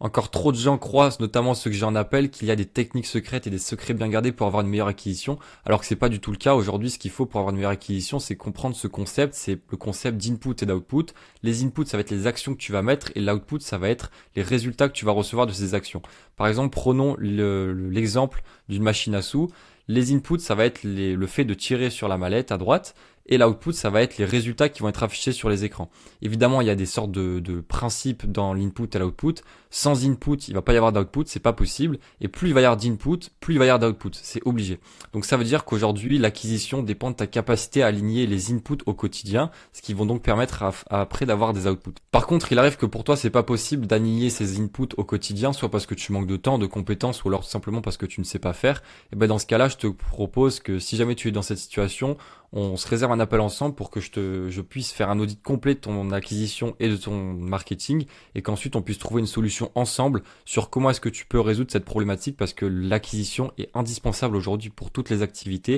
Encore trop de gens croient, notamment ceux que j'ai en appel, qu'il y a des techniques secrètes et des secrets bien gardés pour avoir une meilleure acquisition, alors que c'est pas du tout le cas. Aujourd'hui, ce qu'il faut pour avoir une meilleure acquisition, c'est comprendre ce concept, c'est le concept d'input et d'output. Les inputs, ça va être les actions que tu vas mettre, et l'output, ça va être les résultats que tu vas recevoir de ces actions. Par exemple, prenons l'exemple d'une machine à sous. Les inputs, ça va être le fait de tirer sur la mallette à droite, et l'output, ça va être les résultats qui vont être affichés sur les écrans. Évidemment, il y a des sortes de principes dans l'input et l'output. Sans input, il va pas y avoir d'output, c'est pas possible. Et plus il va y avoir d'input, plus il va y avoir d'output, c'est obligé. Donc ça veut dire qu'aujourd'hui, l'acquisition dépend de ta capacité à aligner les inputs au quotidien, ce qui vont donc permettre après d'avoir des outputs. Par contre, il arrive que pour toi, c'est pas possible d'aligner ces inputs au quotidien, soit parce que tu manques de temps, de compétences, ou alors tout simplement parce que tu ne sais pas faire. Et ben dans ce cas-là, je te propose que si jamais tu es dans cette situation, on se réserve un appel ensemble pour que je puisse faire un audit complet de ton acquisition et de ton marketing et qu'ensuite on puisse trouver une solution ensemble sur comment est-ce que tu peux résoudre cette problématique parce que l'acquisition est indispensable aujourd'hui pour toutes les activités